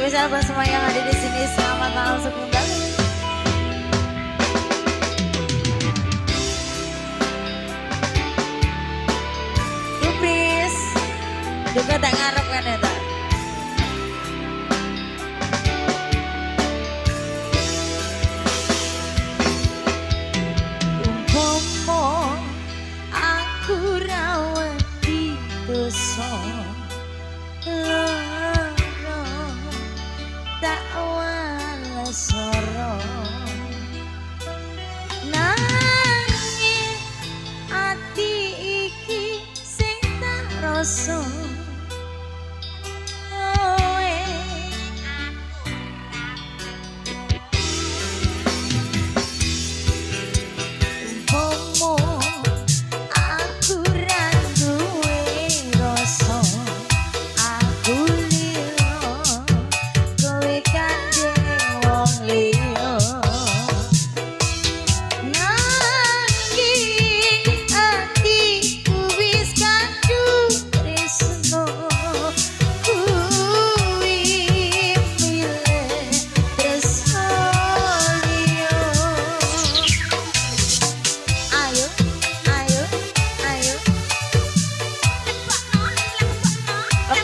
spesial buat semua yang ada di sini. Selamat malam sekundang. Kupris, juga tak ngarep kan ya tak? Umpomo aku rawat di dosa. Tak walas soro nanging ati iki sing tak rasa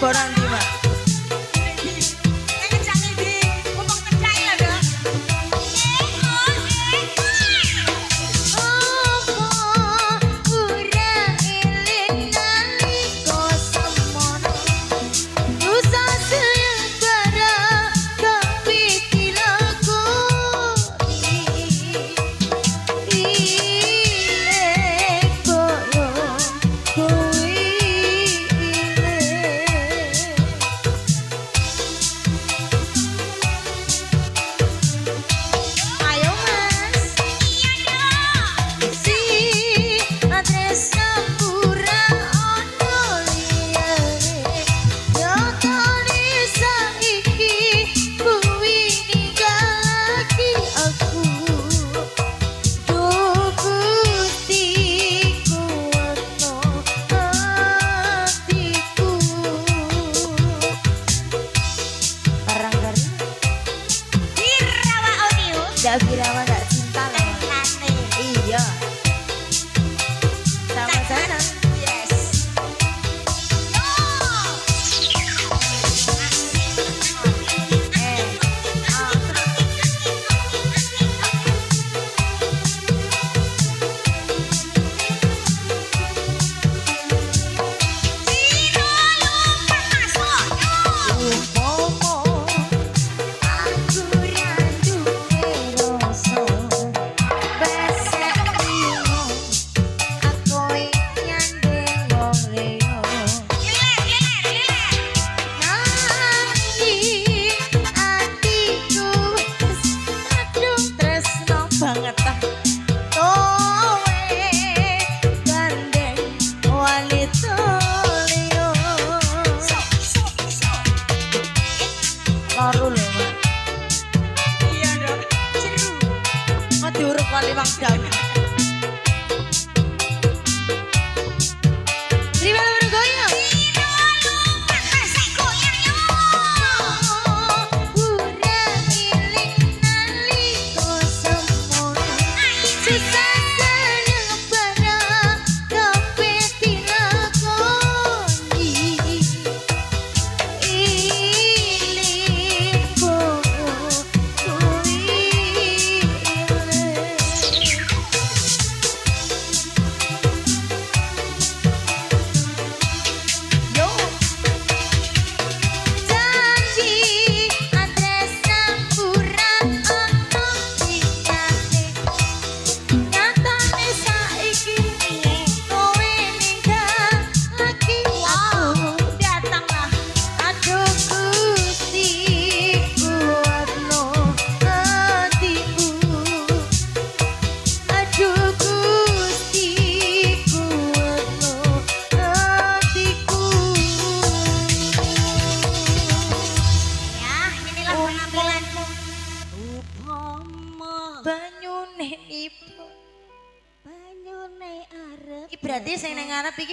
Orang di mana? Kira-kira gak cinta loh. Iya. Sama-sama. Yes. Iya dong, seru. Mau diuruk kali Bang Dam. Banyune arep. Berarti sing nang ngarep iki